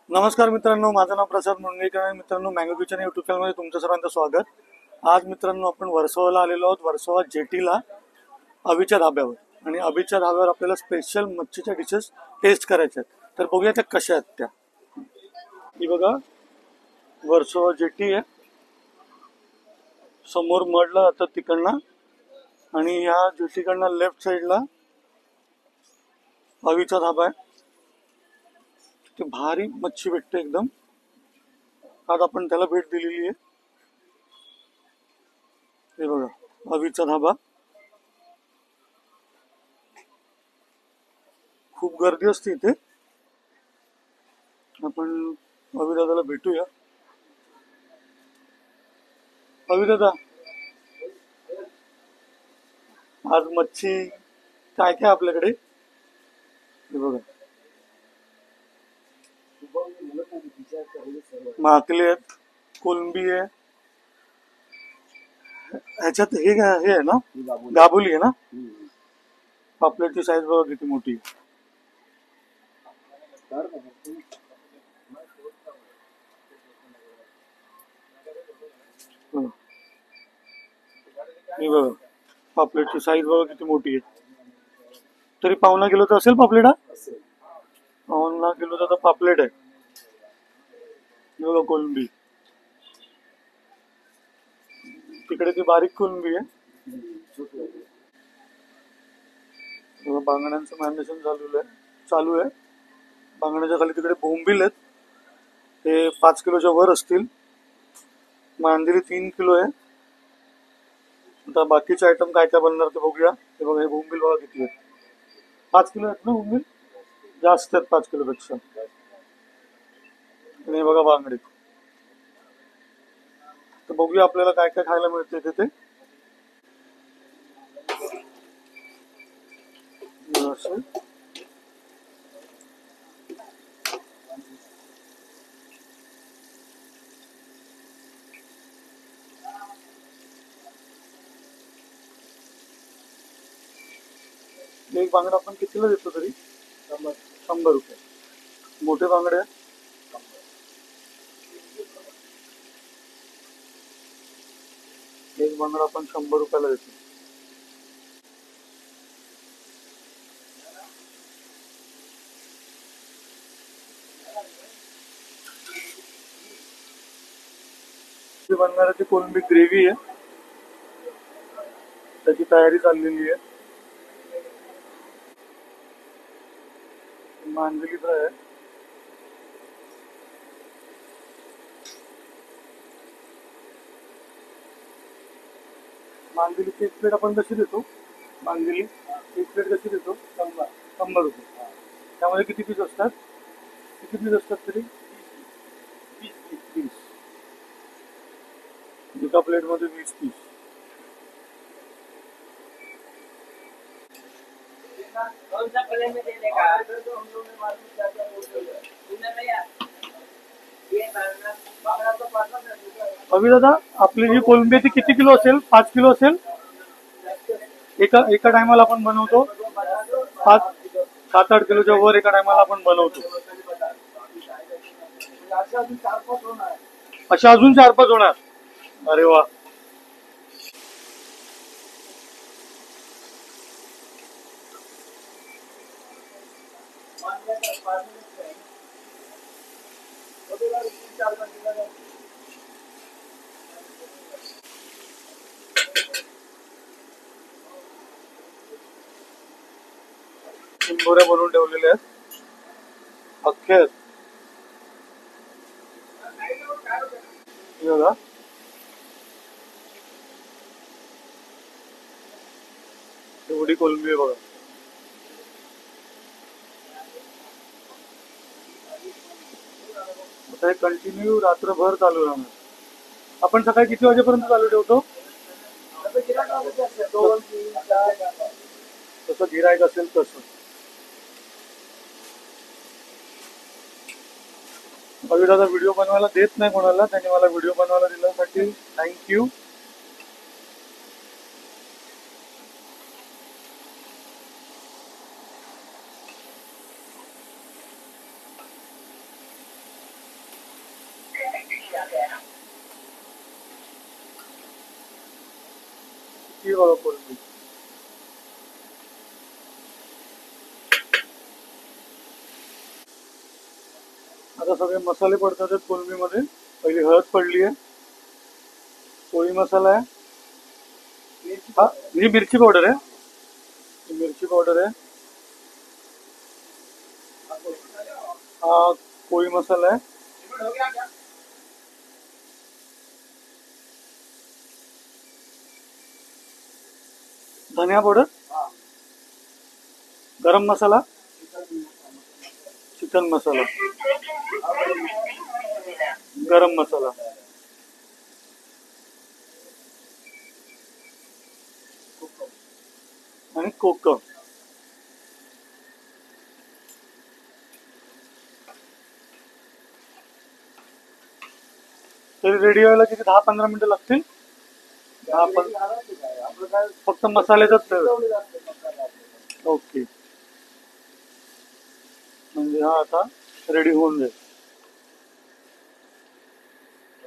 नमस्कार मित्रांनो, माझं नाव प्रसाद मुंडगेकर आहे. मित्रांनो, मँगो किचन यूट्यूब चॅनलमध्ये तुमचं सर्वांचं स्वागत. आज मित्रांनो आपण वर्सोवाला आलेलो आहोत, वर्सोवा जेटीला, अभिच्या धाब्यावर. आणि अभिच्या धाब्यावर आपल्याला स्पेशल मच्छीच्या डिशेस टेस्ट करायच्या आहेत. तर बघूया त्या कशा आहेत त्या. ही बघा, वर्सोवा जेटी आहे, समोर मडला जातात तिकडनं, आणि ह्या जेटीकडनं लेफ्ट साईडला अभिचा धाबा आहे. ते भारी मच्छी भेटते एकदम. आज आपण त्याला भेट दिलेली आहे. हे बघा, अभिचा धाबा. खूप गर्दी असते इथे. आपण अभिदादाला भेटूया. अभिदादा, आज मच्छी काय काय आपल्याकडे? हे बघा, माकले आहेत, कोलंबी आहे. ह्याच्यात हे आहे ना, गाबुली आहे ना. पापलेटची साईज बघा किती मोठी आहे. हे बघा, पापलेटची साईज बघा किती मोठी आहे. तरी पावणा किलोचा असेल पापलेट हा. पावणा किलोचा तर पापलेट आहे. हे बघा, कोलंबी. तिकडे ती बारीक कोलंबी आहे. बांगड्यांचं मॅरिनेशन चालू आहे. बांगड्याच्या खाली तिकडे बोंबील आहेत, ते 5 किलोच्या वर असतील. मांदेली 3 किलो आहे. आता बाकीचे आयटम काय काय बनणार ते बघूया. हे बघा, हे बोंबील बघा किती आहेत. 5 किलो आहेत ना बोंबील, जास्त आहेत 5 किलोपेक्षा. आणि हे बघा बांगडे. तर बघूया आपल्याला काय काय खायला मिळते तिथे. एक बांगडा आपण कितीला देतो तरी? 100 रुपये. मोठे बांगडे एक बांगडा आपण 100 रुपयाला देतो. बनणाऱ्याची कोलंबी ग्रेव्ही आहे, त्याची तयारी चाललेली आहे. मांजली फ्राय आहे. मांदेलीची एक प्लेट आपण कशी देतो? मांदेली एक प्लेट कशी देतो? 100 रुपये. त्यामध्ये किती पीस असतात? तरी 30. एका प्लेटमध्ये 20 पीस. अभि दादा, आपली जी कोलंबी ती किती किलो असेल? 5 किलो असेल. एका टायमाला आपण बनवतो 7-8 किलोच्या वर एका टायमाला आपण बनवतो. अशा अजून 4-5 होणार. अरे वा. चिंबोऱ्या बनवून ठेवलेल्या आहेत, अख्खे आहेत. बघा, एवढी कोलंबी आहे बघा. आता हे कंटिन्यू रात्रभर चालू राहणार. आपण सकाळी किती वाजेपर्यंत चालू ठेवतो? जसं गिरायक असेल तसं. अभिदादा व्हिडिओ बनवायला देत नाही कोणाला, त्यांनी मला व्हिडिओ बनवायला दिल्यासाठी थँक्यू. कशी आहे बघा कोलंबी. आता सगळे मसाले पडतात आहेत कोलंबीमध्ये. पहिली हळद पडली आहे, पोळी मसाला आहे, हा ही मिरची पावडर आहे, ही मिरची पावडर आहे, हा पोळी मसाला आहे, धनिया पावडर, गरम मसाला, चिकन मसाला, गरम मसाला आणि कोकम. तरी रेडी व्हायला किती 10-15 मिनिटं लागतील. फक्त मसाल्याचाच. ओके, म्हणजे हा आता रेडी होऊन जाईल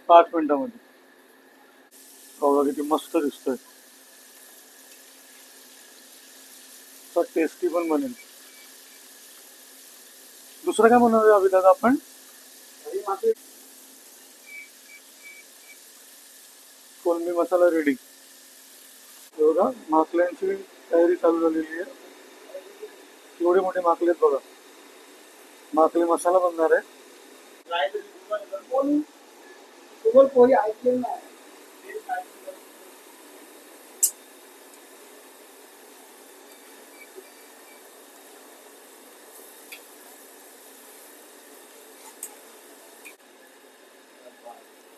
5 मिनिटामध्ये. बघा किती मस्त दिसतोय, तर टेस्टी पण बनेल. दुसरं काय बनवूया अभि दादा आपण. कोलंबी मसाला रेडी. बघा माकल्यांची तयारी चालू झालेली आहे. एवढे मोठे माकले आहेत बघा. माकले मसाला बनणार आहे.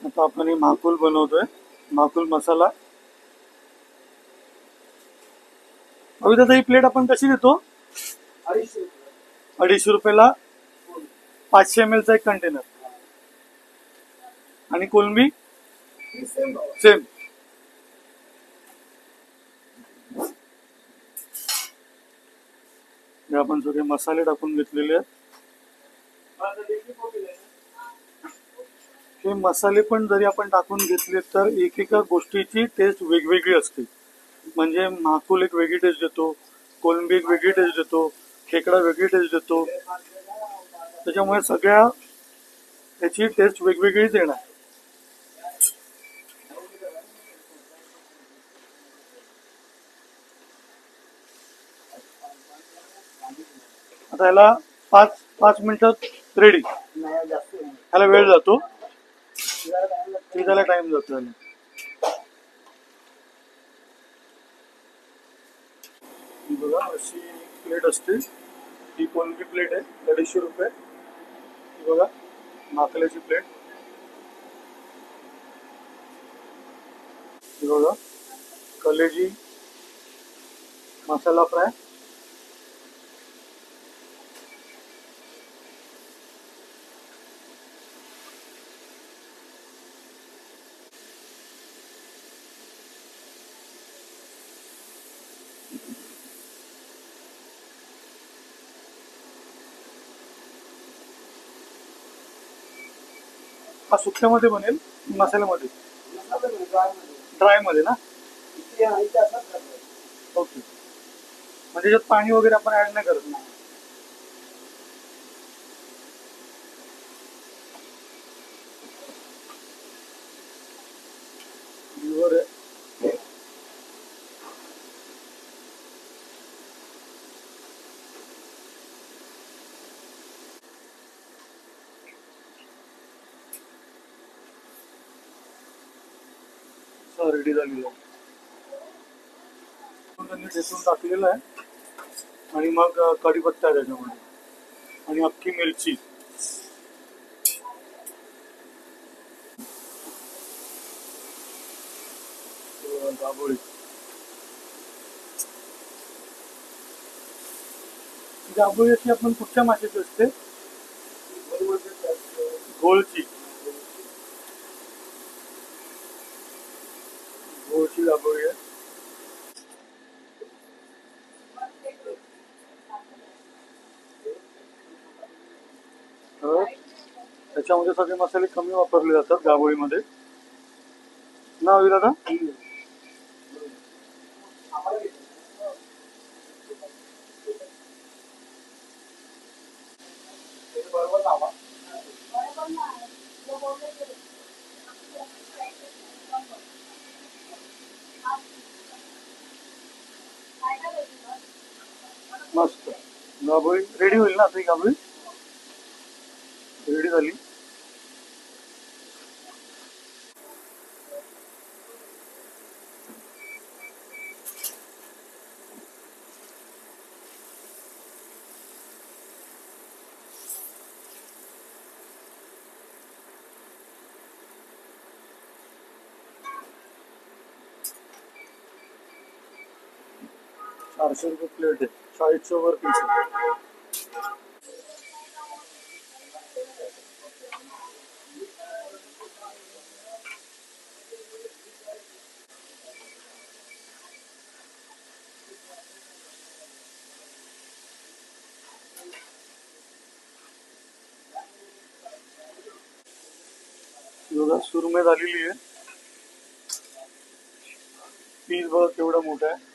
आता आपण हे माकुल बनवतोय, माकुल मसाला. अभि दादा ही प्लेट आपण कशी देतो. 250 रुपयाला 500 ml चा एक कंटेनर. आणि कोलंबी सेम. आपण सगळे मसाले टाकून घेतलेले आहेत. हे मसाले पण जरी आपण टाकून घेतले तर एकेका गोष्टीची टेस्ट वेगवेगळी असते. म्हणजे माकुल एक वेगळी टेस्ट देतो, कोलंबी एक वेगळी टेस्ट देतो, खेकडा वेगळी टेस्ट देतो. त्याच्यामुळे सगळ्या त्याची टेस्ट वेगवेगळीच येणार. आता याला 5 मिनिटात रेडी. ह्याला वेळ जातो, त्याला टाइम जातो याला. बघा अशी प्लेट असते, ही कोलंबी प्लेट आहे 250 रुपये. ही बघा माकल्याची प्लेट. ही बघा कलेजी मसाला फ्राय. हा सुक्यामध्ये बनेल, मसाल्यामध्ये ड्राय मध्ये ना. ओके, म्हणजे त्याच्यात पाणी वगैरे आपण ऍड नाही करत ना. लिव्हर आहे. रेडी झालेलं आहे. त्यांनी ठेचून टाकलेलं आहे. आणि मग कढीपत्ता त्याच्यामध्ये आणि अख्खी मिरची. दाबोळी. दाबोळी अशी आपण कुठच्या माशाची असते. घोळची. घोळची दाबोळी आहे. त्याच्यामध्ये सगळे मसाले कमी वापरले जातात दाबोळीमध्ये ना अभि दादा. गाभोळी रेडी होईल ना आता, ही गाभोळी रेडी झाली. ₹400 प्लेट आहे, 40 वर पीस आहे. बघा सुरमई झालेली आहे. पीस बघा केवढा मोठा आहे.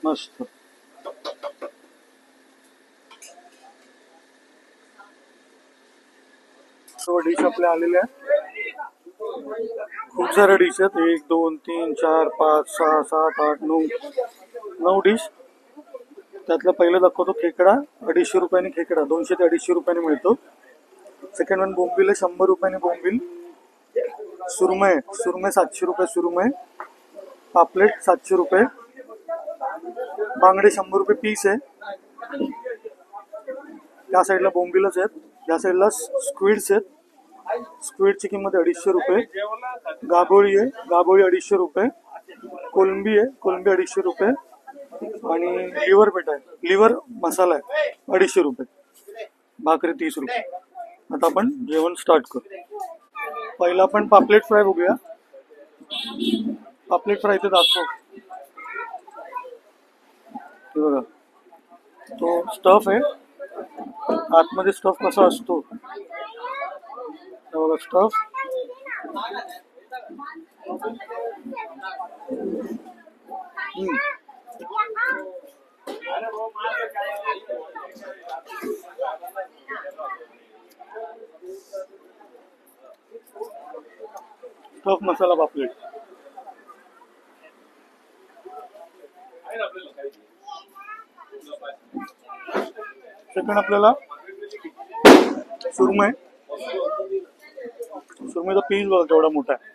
मस्त. सर्व डिश आपल्या आलेल्या आहेत. खूप साऱ्या डिश आहेत. 1 2 3 4 5 6 7 8 9 डिश. त्यातला पहिला दाखवतो खेकडा. 250 रुपयाने खेकडा, 200 ते 250 रुपयाने मिळतो. सेकंड वन बोंबील आहे, 100 रुपयाने बोंबील. सुरमई 700 रुपये सुरमई. पापलेट 700 रुपये. बांगडे 100 रुपये पीस आहे. त्या साईडला बोंबीलच आहेत. या साईडला स्क्विड्स आहेत. स्क्विडची किंमत 250 रुपये. गाभोळी आहे, गाभोळी 250 रुपये. कोलंबी आहे, कोलंबी 250 रुपये. आणि लिव्हर पेट आहे, लिव्हर मसाला आहे 250 रुपये. भाकरी 30 रुपये. आता आपण जेवण स्टार्ट करू. पहिला आपण पापलेट फ्राय बघूया. पापलेट फ्राय ते दाखव. हे बघा, तो स्टफ आहे. आतमध्ये स्टफ कसा असतो बघा. स्टफ स्टफ मसाला पापलेट. सेकंड आपल्याला सुरमई. सुरमईचा पीस बघा केवढा मोठा आहे.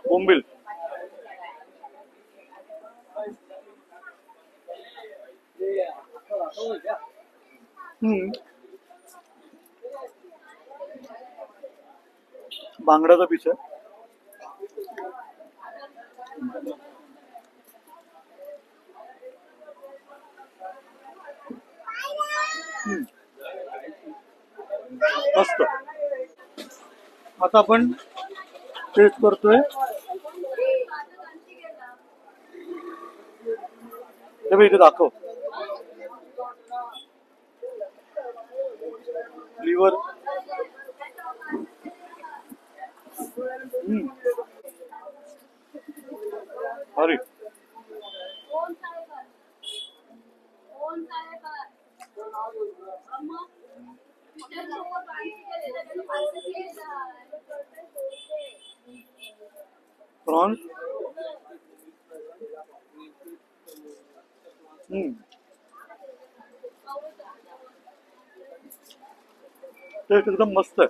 बोंबील बांगडाचा पीस आहे. मस्त. आता आपण टेस्ट करतोय. इथे दाखव. लिव्हर अरे प्रॉन्स टेस्ट एकदम मस्त आहे.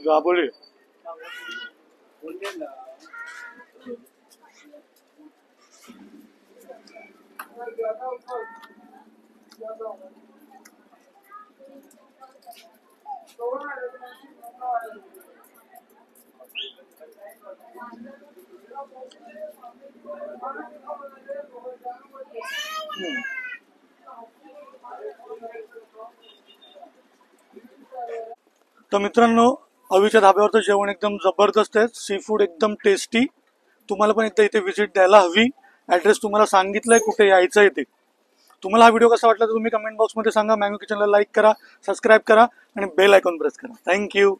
गाभोळी तर मित्रांनो, अवीच्या धाब्यावरचं जेवण एकदम जबरदस्त आहे, सी फूड एकदम टेस्टी. तुम्हाला पण एकदा इथे व्हिजिट द्यायला हवी. ऍड्रेस तुम्हाला सांगितलंय कुठे यायचं आहे ते. तुम्हाला हा व्हिडिओ कसा वाटला तर तुम्ही कमेंट बॉक्समध्ये सांगा. मँगो किचनला लाईक करा, सबस्क्राईब करा आणि बेल आयकॉन प्रेस करा. थँक्यू.